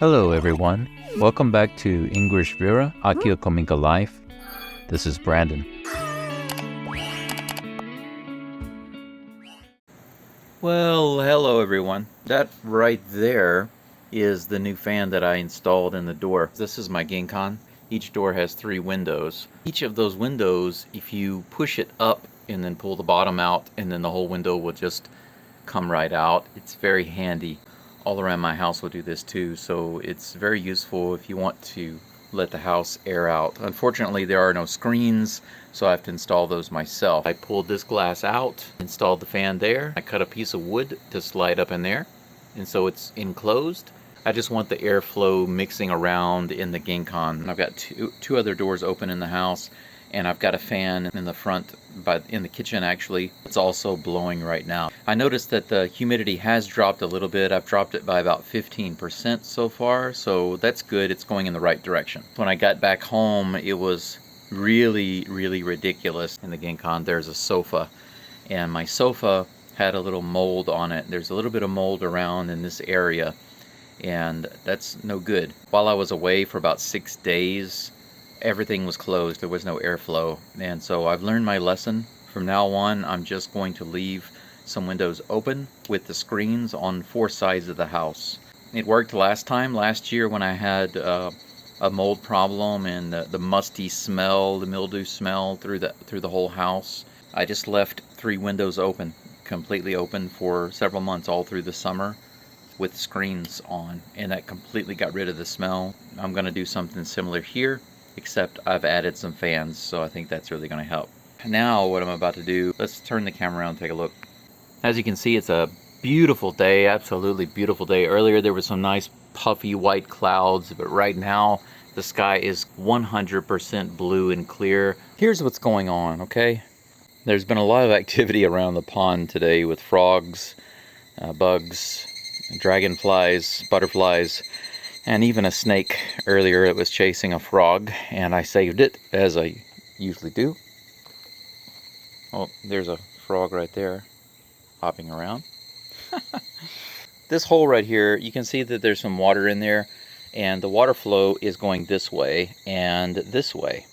Hello everyone, welcome back to English Vera, Akiya Kominka Life. This is Brandon. Well, hello everyone. That right there is the new fan that I installed in the door. This is my Genkan. Each door has 3 windows. Each of those windows, if you push it up and then pull the bottom out, and then the whole window will just come right out. It's very handy. All around my house will do this too, so it's very useful if you want to let the house air out. Unfortunately, there are no screens, so I have to install those myself. I pulled this glass out, installed the fan there. I cut a piece of wood to slide up in there, and so it's enclosed. I just want the airflow mixing around in the Genkan. I've got two other doors open in the house, and I've got a fan in the front, in the kitchen actually. It's also blowing right now. I noticed that the humidity has dropped a little bit. I've dropped it by about 15% so far, so that's good. It's going in the right direction. When I got back home, it was really ridiculous. In the Genkan, there's a sofa, and my sofa had a little mold on it. There's a little bit of mold around in this area, and that's no good. While I was away for about 6 days, everything was closed. There was no airflow, and so I've learned my lesson. From now on, I'm just going to leave some windows open with the screens on 4 sides of the house. It worked last year when I had a mold problem and the musty smell, the mildew smell through the whole house. I just left 3 windows open, completely open for several months, all through the summer, with screens on, and that completely got rid of the smell. I'm going to do something similar here, except I've added some fans, so I think that's really going to help. Now what I'm about to do, let's turn the camera around and take a look. As you can see, it's a beautiful day, absolutely beautiful day. Earlier there were some nice puffy white clouds, but right now the sky is 100% blue and clear. Here's what's going on, okay? There's been a lot of activity around the pond today with frogs, bugs, dragonflies, butterflies, and even a snake. Earlier it was chasing a frog, and I saved it, as I usually do. Oh, there's a frog right there, hopping around. This hole right here, you can see that there's some water in there, and the water flow is going this way and this way.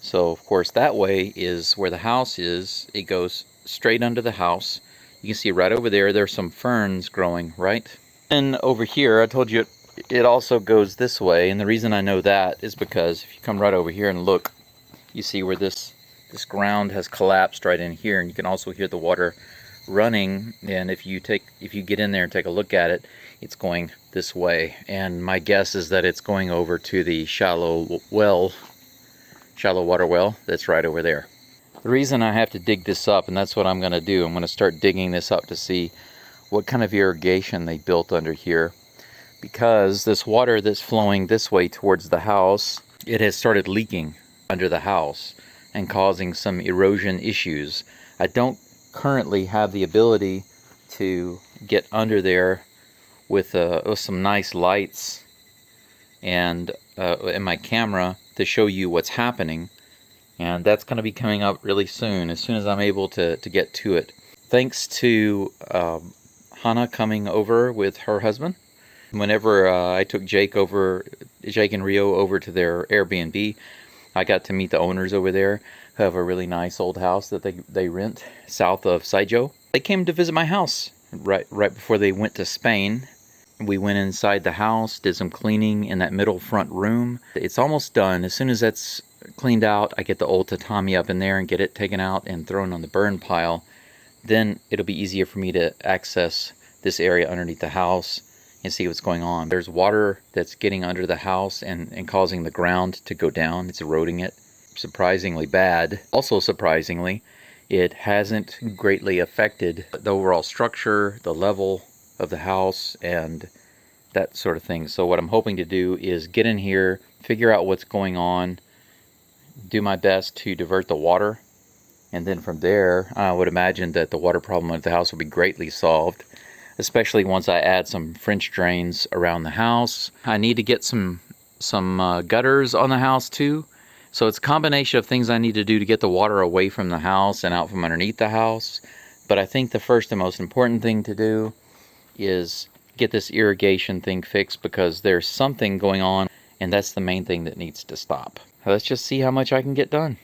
So of course that way is where the house is. It goes straight under the house. You can see right over there, there's some ferns growing, right? And over here, I told you it also goes this way, and the reason I know that is because if you come right over here and look, you see where this ground has collapsed right in here, and you can also hear the water running. And if you get in there and take a look at it, it's going this way, and my guess is that it's going over to the shallow water well that's right over there. The reason I have to dig this up, and that's what I'm going to do, I'm going to start digging this up to see what kind of irrigation they built under here. Because this water that's flowing this way towards the house, it has started leaking under the house and causing some erosion issues. I don't currently have the ability to get under there with some nice lights and in my camera to show you what's happening, and that's going to be coming up really soon, as soon as I'm able to get to it. Thanks to Hannah coming over with her husband. Whenever I took Jake and Rio over to their Airbnb, I got to meet the owners over there, who have a really nice old house that they rent south of Saijo. They came to visit my house right before they went to Spain. We went inside the house, did some cleaning in that middle front room. It's almost done. As soon as that's cleaned out, I get the old tatami up in there and get it taken out and thrown on the burn pile. Then it'll be easier for me to access this area underneath the house and see what's going on. There's water that's getting under the house and causing the ground to go down. It's eroding it surprisingly bad. Also surprisingly, it hasn't greatly affected the overall structure, the level of the house, and that sort of thing. So what I'm hoping to do is get in here, figure out what's going on, do my best to divert the water, and then from there I would imagine that the water problem at the house will be greatly solved, especially once I add some French drains around the house. I need to get some gutters on the house too. So it's a combination of things I need to do to get the water away from the house and out from underneath the house. But I think the first and most important thing to do is get this irrigation thing fixed, because there's something going on, and that's the main thing that needs to stop. Let's just see how much I can get done.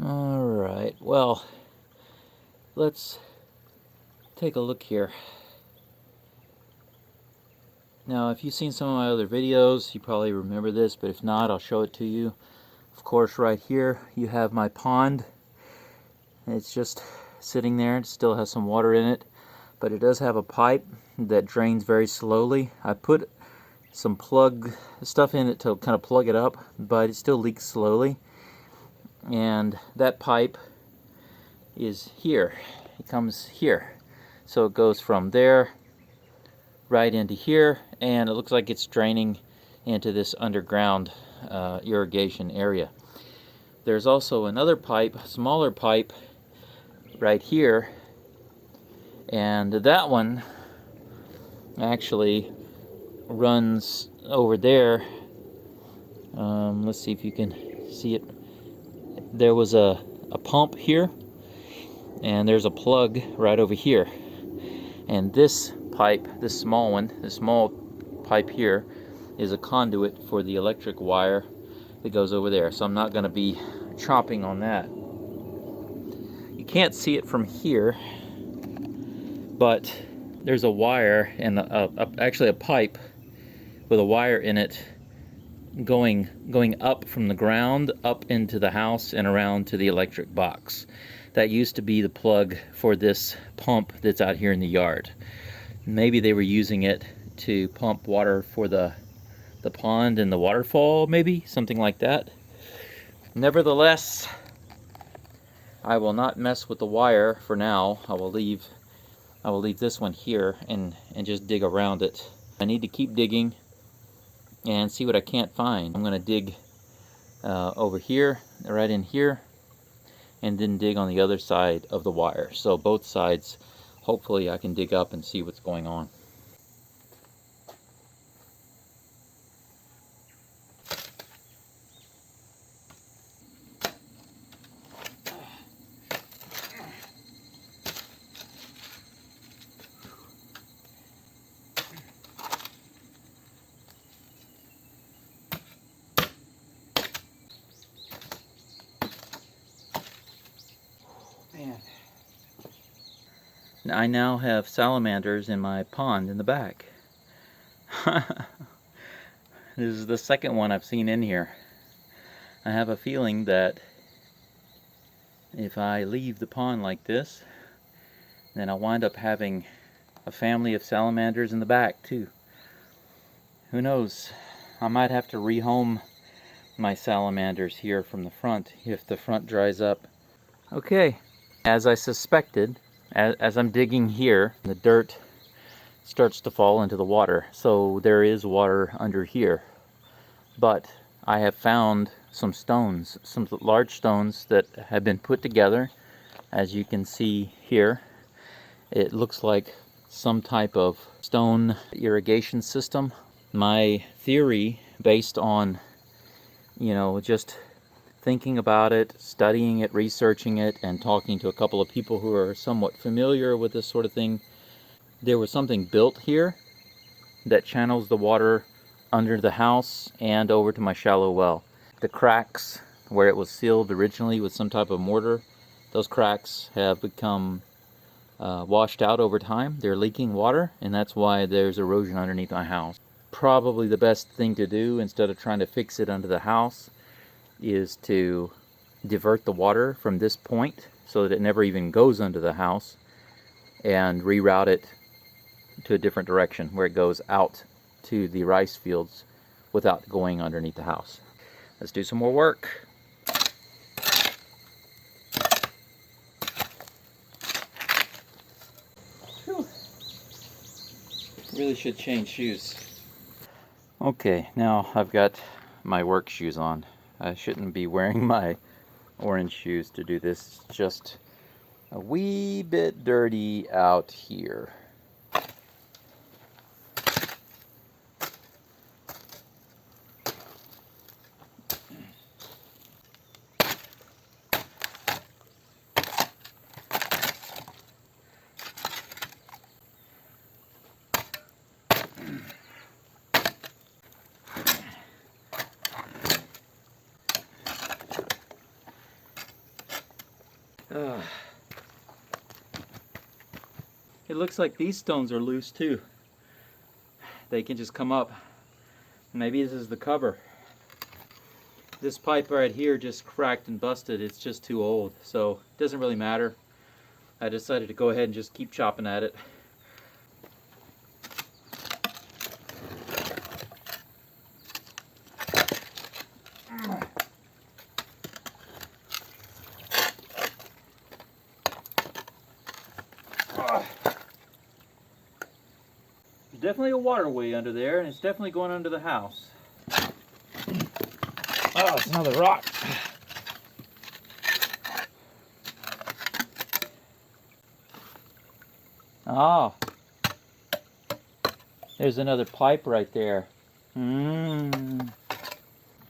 Alright, well, let's take a look here. Now, if you've seen some of my other videos, you probably remember this, but if not, I'll show it to you. Of course, right here, you have my pond. It's just sitting there. It still has some water in it, but it does have a pipe that drains very slowly. I put some plug stuff in it to kind of plug it up, but it still leaks slowly. And that pipe is here. It comes here. So it goes from there right into here, and it looks like it's draining into this underground irrigation area. There's also another pipe, smaller pipe, right here, and that one actually runs over there. Let's see if you can see it. There was a pump here, and there's a plug right over here. And this pipe, this small one, this small pipe here, is a conduit for the electric wire that goes over there. So I'm not going to be chopping on that. You can't see it from here, but there's a wire and actually a pipe with a wire in it going up from the ground up into the house and around to the electric box. That used to be the plug for this pump that's out here in the yard. Maybe they were using it to pump water for the pond and the waterfall, maybe something like that. Nevertheless, I will not mess with the wire for now. I will leave this one here and just dig around it. I need to keep digging and see what I can't find. I'm going to dig over here, right in here, and then dig on the other side of the wire. So both sides, hopefully I can dig up and see what's going on. I now have salamanders in my pond in the back. This is the second one I've seen in here. I have a feeling that if I leave the pond like this, then I'll wind up having a family of salamanders in the back too. Who knows? I might have to rehome my salamanders here from the front if the front dries up. Okay, as I suspected, as I'm digging here, the dirt starts to fall into the water. So there is water under here. But I have found some stones, some large stones that have been put together. As you can see here, it looks like some type of stone irrigation system. My theory, based on, just thinking about it, studying it, researching it, and talking to a couple of people who are somewhat familiar with this sort of thing, there was something built here that channels the water under the house and over to my shallow well. The cracks where it was sealed originally with some type of mortar Those cracks have become washed out over time. They're leaking water, and that's why there's erosion underneath my house. Probably the best thing to do, instead of trying to fix it under the house, is to divert the water from this point so that it never even goes under the house, and reroute it to a different direction where it goes out to the rice fields without going underneath the house. Let's do some more work. Whew. Really should change shoes. Okay, now I've got my work shoes on. I shouldn't be wearing my orange shoes to do this. It's just a wee bit dirty out here. It looks like these stones are loose too. They can just come up. Maybe this is the cover. This pipe right here just cracked and busted. It's just too old, so it doesn't really matter. I decided to go ahead and just keep chopping at it. There's definitely a waterway under there, and it's definitely going under the house. Oh, it's another rock. Oh, there's another pipe right there.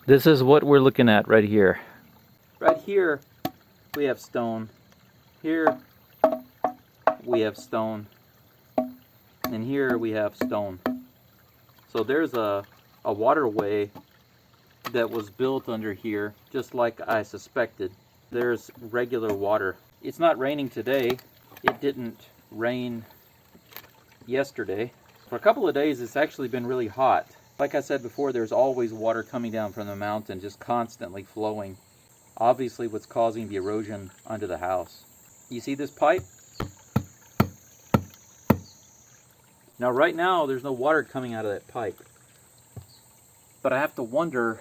This is what we're looking at right here. Right here, we have stone. Here, we have stone. And here we have stone. So there's a waterway that was built under here, just like I suspected. There's regular water. It's not raining today. It didn't rain yesterday. For a couple of days, it's actually been really hot. Like I said before, there's always water coming down from the mountain, just constantly flowing. Obviously, what's causing the erosion under the house. You see this pipe? Now right now there's no water coming out of that pipe, but I have to wonder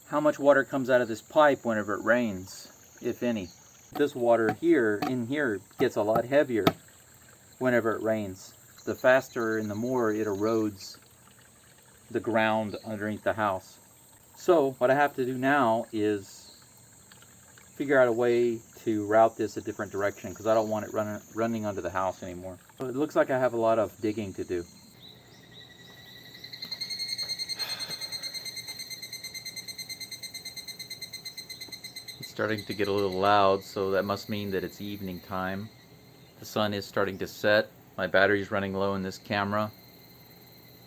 how much water comes out of this pipe whenever it rains, if any. This water here, in here, gets a lot heavier whenever it rains. The faster and the more it erodes the ground underneath the house. So what I have to do now is figure out a way to route this a different direction, because I don't want it running under the house anymore. So it looks like I have a lot of digging to do. It's starting to get a little loud, so that must mean that it's evening time. The sun is starting to set. My battery's running low in this camera,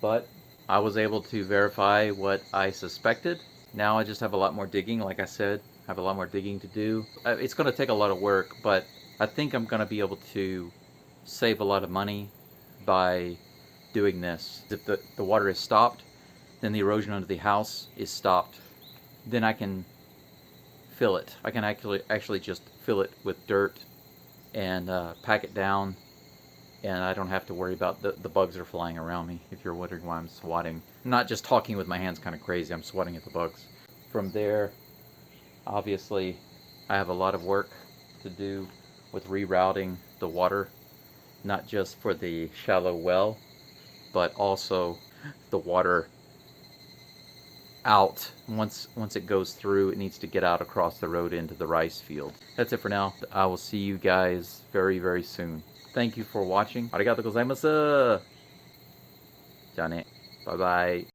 but I was able to verify what I suspected. Now I just have a lot more digging, like I said. I have a lot more digging to do. It's going to take a lot of work, but I think I'm going to be able to save a lot of money by doing this. If the water is stopped, then the erosion under the house is stopped. Then I can fill it. I can actually just fill it with dirt and pack it down, and I don't have to worry about the bugs are flying around me, if you're wondering why I'm swatting. I'm not just talking with my hands kind of crazy, I'm swatting at the bugs. From there, obviously, I have a lot of work to do with rerouting the water, not just for the shallow well, but also the water out. Once it goes through, it needs to get out across the road into the rice field. That's it for now. I will see you guys very, very soon. Thank you for watching. Arigatou gozaimasu. じゃあね。バイバイ。